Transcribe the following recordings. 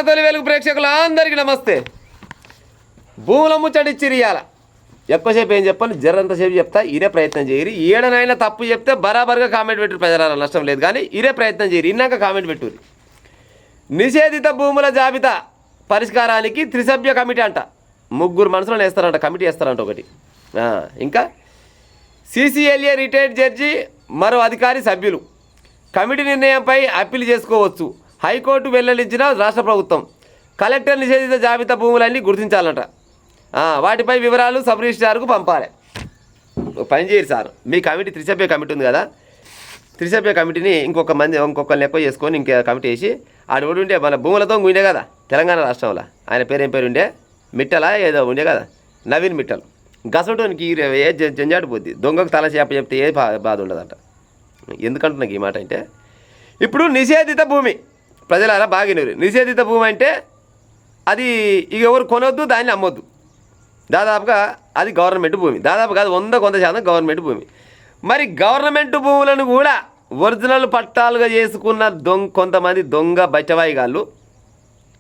తొలి వెలుగు ప్రేక్షకులందరికీ నమస్తే. భూముల ముచ్చటిచ్చిరియాల ఎక్కువసేపు ఏం చెప్పాలి, జరంతసేపు చెప్తా. ఇదే ప్రయత్నం చేయరు. ఏడనైనా తప్పు చెప్తే బరాబర్గా కామెంట్ పెట్టు, ప్రజల నష్టం లేదు. కానీ ఇదే ప్రయత్నం చేయరు, ఇన్నాక కామెంట్ పెట్టుర్రి. నిషేధిత భూముల జాబితా పరిష్కారానికి త్రిసభ్య కమిటీ అంట. 3 మనుషులను వేస్తారంట, కమిటీ వేస్తారంట ఒకటి. ఇంకా CCLA రిటైర్డ్ జడ్జి, మరో అధికారి సభ్యులు. కమిటీ నిర్ణయంపై అప్పీల్ చేసుకోవచ్చు. హైకోర్టు వెల్లడించిన రాష్ట్ర ప్రభుత్వం. కలెక్టర్ నిషేధిత జాబితా భూములన్నీ గుర్తించాలంట. వాటిపై వివరాలు సబ్ రిజిస్ట్రార్కు పంపాలి. పని చేయరు సార్, మీ కమిటీ త్రిసభ్య కమిటీ ఉంది కదా, త్రిసభ్య కమిటీని ఇంకొకరిని ఎక్కువ చేసుకొని ఇంకే కమిటీ వేసి ఆడు ఉండే మన భూములతో ఉండే కదా తెలంగాణ రాష్ట్రంలో. ఆయన పేరు ఏం పేరు ఉండే, మిట్టలా ఏదో ఉండే కదా, నవీన్ మిట్టల్. గసటోనికి ఏ జంజాటు పోద్ది, దొంగకు తల చేప చెప్తే ఏ బాధ ఉండదంట. ఎందుకంటున్నాకు ఈ మాట అంటే, ఇప్పుడు నిషేధిత భూమి ప్రజలారా బాగినరు. నిషేధిత భూమి అంటే అది ఇక ఎవరు కొనొద్దు, దాన్ని అమ్మొద్దు. దాదాపుగా అది గవర్నమెంట్ భూమి, దాదాపు కాదు 100% గవర్నమెంట్ భూమి. మరి గవర్నమెంట్ భూములను కూడా ఒరిజినల్ పట్టాలుగా చేసుకున్న కొంతమంది దొంగ బచ్చవాయిగాళ్ళు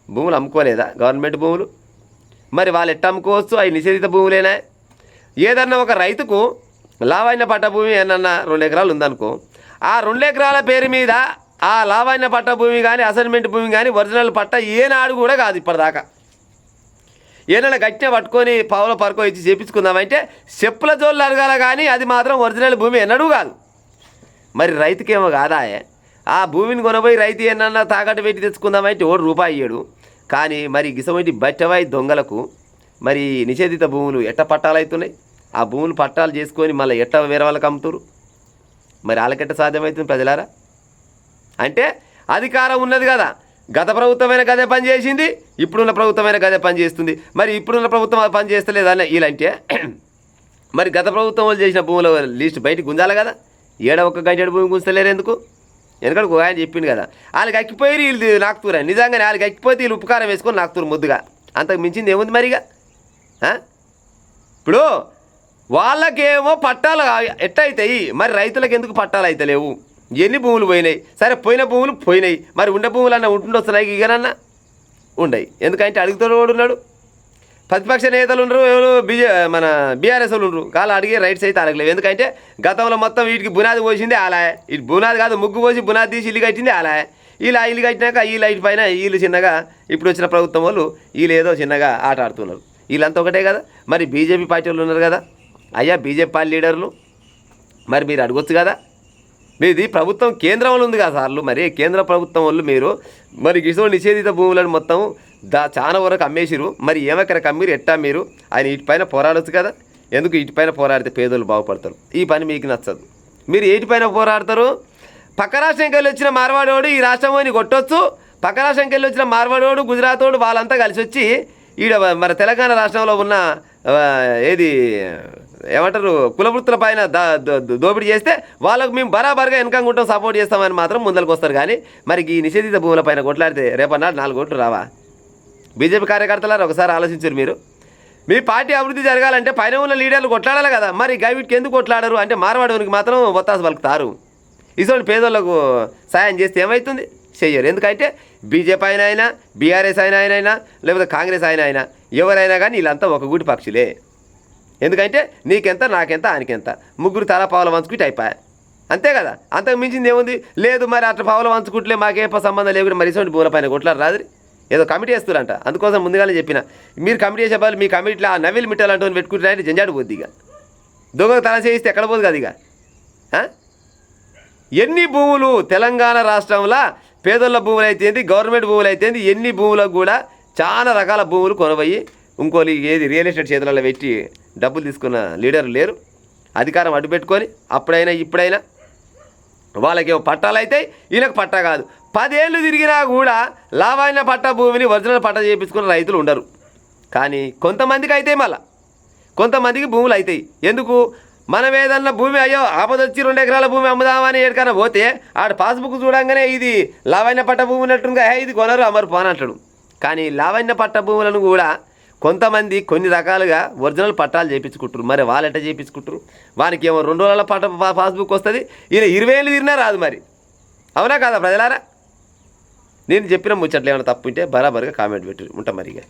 భూములు అమ్ముకోలేదా గవర్నమెంట్ భూములు? మరి వాళ్ళు ఎట్ట అమ్ముకోవచ్చు? అవి నిషేధిత భూములేనా? ఏదన్నా ఒక రైతుకు లావైన పట్ట భూమి ఏమన్నా 2 ఎకరాలు ఉందనుకో, ఆ 2 ఎకరాల పేరు మీద ఆ లావైన పట్ట భూమి కానీ అసైన్మెంట్ భూమి కానీ ఒరిజినల్ పట్ట ఏనాడు కూడా కాదు ఇప్పటిదాకా. ఏదైనా గట్టిన పట్టుకొని పావుల పరకో ఇచ్చి చేపించుకుందామంటే చెప్పుల జోళ్ళు అడగాల, కానీ అది మాత్రం ఒరిజినల్ భూమి ఎన్నడూ కాదు. మరి రైతుకేమో కాదా? ఆ భూమిని కొనబోయి రైతు ఏమన్నా తాకట్టు పెట్టి తెచ్చుకుందామంటే ₹1 ఇయ్యడు. కానీ మరి గిసమంటి బట్టవాయి దొంగలకు మరి నిషేధిత భూములు ఎట్ట పట్టాలు అవుతున్నాయి? ఆ భూములు పట్టాలు చేసుకొని మళ్ళీ ఎట్ట వేరే వాళ్ళకి అమ్ముతారు? మరి వాళ్ళకెట్ట సాధ్యమవుతుంది ప్రజలారా? అంటే అధికారం ఉన్నది కదా, గత ప్రభుత్వమైన గదే పని చేసింది, ఇప్పుడున్న ప్రభుత్వమైన గదే పని చేస్తుంది. మరి ఇప్పుడున్న ప్రభుత్వం పని చేస్తలేదని వీళ్ళంటే మరి గత ప్రభుత్వం వాళ్ళు చేసిన భూముల లిస్ట్ బయటకు గుంజాలి కదా. 1 గంటెడు భూమి గుంజలేరు ఎందుకు? ఎందుకంటే ఆయన చెప్పింది కదా, వాళ్ళకి అక్కిపోయి వీళ్ళు నాకుతూరని. నిజంగానే వాళ్ళకి అక్కిపోతే వీళ్ళు ఉపకారం వేసుకొని నాకుతూరు ముద్దుగా. అంతకు మించింది ఏముంది మరిగా? ఇప్పుడు వాళ్ళకేమో పట్టాలు ఎట్టయితాయి, మరి రైతులకు ఎందుకు పట్టాలు అవుతలేవు? ఎన్ని భూములు పోయినాయి? సరే, పోయిన భూములు పోయినాయి, మరి ఉండే భూములు అన్న ఉంటుండొస్తున్నాయి ఇకనన్నా ఉండయి. ఎందుకంటే అడుగుతాడు వాడు ఉన్నాడు, ప్రతిపక్ష నేతలు ఉండరు, ఎవరు మన బీఆర్ఎస్ వాళ్ళు ఉండరు. కాళ్ళు అడిగే రైట్స్ అయితే అడగలేవు. ఎందుకంటే గతంలో మొత్తం వీటికి బునాది పోసింది అలా, ఇటు బునాది కాదు ముగ్గు పోసి బునాది తీసి ఇల్లు కట్టింది అలా. ఇలా ఇల్లు కట్టినాక ఈ లైట్ పైన వీళ్ళు చిన్నగా, ఇప్పుడు వచ్చిన ప్రభుత్వం వాళ్ళు వీళ్ళు ఏదో చిన్నగా ఆట ఆడుతున్నారు. వీళ్ళంతా ఒకటే కదా. మరి బీజేపీ పార్టీ వాళ్ళు ఉన్నారు కదా, అయ్యా బీజేపీ పార్టీ లీడర్లు, మరి మీరు అడగొచ్చు కదా. మీది ప్రభుత్వం కేంద్రంలో ఉంది కదా సార్లు, మరి కేంద్ర ప్రభుత్వం వాళ్ళు మీరు మరి ఇటువంటి నిషేధిత భూములను మొత్తం చాలా వరకు అమ్మేసిరు. మరి ఏమక్కడికి అమ్మిరు, ఎట్టా మీరు? ఆయన వీటిపైన పోరాడొచ్చు కదా. ఎందుకు వీటిపైన పోరాడితే పేదోళ్ళు బాగుపడతారు? ఈ పని మీకు నచ్చదు. మీరు వీటిపైన పోరాడతారు. పక్క రాష్ట్రంకి వెళ్ళి వచ్చిన మార్వాడోడు ఈ రాష్ట్రంలోని కొట్టొచ్చు, పక్క రాష్ట్రంకి వెళ్ళి వచ్చిన మార్వాడోడు గుజరాతోడు వాళ్ళంతా కలిసి వచ్చి ఈడ మన తెలంగాణ రాష్ట్రంలో ఉన్న ఏది ఏమంటారు కులవృత్తుల పైన దోపిడీ చేస్తే వాళ్ళకు మేము బరాబర్గా వెనకంగుంటాం, సపోర్ట్ చేస్తామని మాత్రం ముందరికి వస్తారు. కానీ మరి ఈ నిషేధిత భూముల పైన కొట్లాడితే రేపన్నాడు 4 ఓట్లు రావా? బీజేపీ కార్యకర్తలారు ఒకసారి ఆలోచించారు మీరు. మీ పార్టీ అభివృద్ధి జరగాలంటే పైన ఉన్న లీడర్లు కొట్లాడాలి కదా. మరి గైవిట్కి ఎందుకు కొట్లాడరు అంటే మార్వాడోనికి మాత్రం ఒత్తాసు పలుకుతారు. ఇటువంటి పేదోళ్లకు సాయం చేస్తే ఏమవుతుంది? చెయ్యరు. ఎందుకంటే బీజేపీ అయినా బీఆర్ఎస్ అయినా లేకపోతే కాంగ్రెస్ అయినా ఎవరైనా కానీ వీళ్ళంతా ఒక గూటి పక్షులే. ఎందుకంటే నీకెంత నాకెంత ఆయనకెంత, ముగ్గురు తల పావుల వంచుకుంటే అయిపోయా, అంతే కదా. అంతకు మించింది ఏముంది? లేదు మరి అట్లా పావుల వంచుకుంటే మాకే సంబంధం లేకుండా మరి ఇటువంటి భూముల పైన కొట్లాడు రాదు. ఏదో కమిటీ వేస్తారంట, అందుకోసం ముందుగానే చెప్పిన. మీరు కమిటీ చేసే వాళ్ళు మీ కమిటీలో ఆ నవీల్ మిట్టల్ అంటూ పెట్టుకుంటే జంజాడు పోద్ది. ఇక దొంగ తల చేయిస్తే ఎక్కడ పోదు కదా. ఇక ఎన్ని భూములు తెలంగాణ రాష్ట్రంలో పేదోళ్ళ భూములు అయితేంది, గవర్నమెంట్ భూములు అయితేంది, ఎన్ని భూములకు కూడా చాలా రకాల భూములు కొనబోయి ఇంకోలి ఏది రియల్ ఎస్టేట్ చేతులలో పెట్టి డబ్బులు తీసుకున్న లీడర్లు లేరు. అధికారం అడ్డు పెట్టుకొని అప్పుడైనా ఇప్పుడైనా వాళ్ళకేమో పట్టాలు అవుతాయి, ఈయనకు పట్టా కాదు. 10 ఏళ్ళు తిరిగినా కూడా లావైన పట్ట భూమిని ఒరిజినల్ పట్ట చేయించుకున్న రైతులు ఉండరు. కానీ కొంతమందికి అయితే మళ్ళా కొంతమందికి భూములు అవుతాయి. ఎందుకు? మనం ఏదన్నా భూమి అయ్యో ఆపదొచ్చి 2 ఎకరాల భూమి అమ్ముదామని ఎక్కడికైనా పోతే ఆడ పాస్బుక్ చూడంగానే ఇది లావైన పట్ట భూమి ఉన్నట్టుగా ఇది కొనరు అమరు పోనంటాడు. కానీ లావైన పట్ట భూములను కూడా కొంతమంది కొన్ని రకాలుగా ఒరిజినల్ పట్టాలు చేయించుకుంటారు. మరి వాళ్ళు ఎట్లా చేయించుకుంటారు? వానికి ఏమో 2 రోజుల పాస్బుక్ వస్తుంది, ఈయన 20 ఏళ్ళు తిరిగినా రాదు. మరి అవునా కదా ప్రజలారా? నేను చెప్పిన ముచ్చట్లు ఏమైనా తప్పు ఉంటే బరాబర్గా కామెంట్ పెట్టి ఉంటాం మరిగా.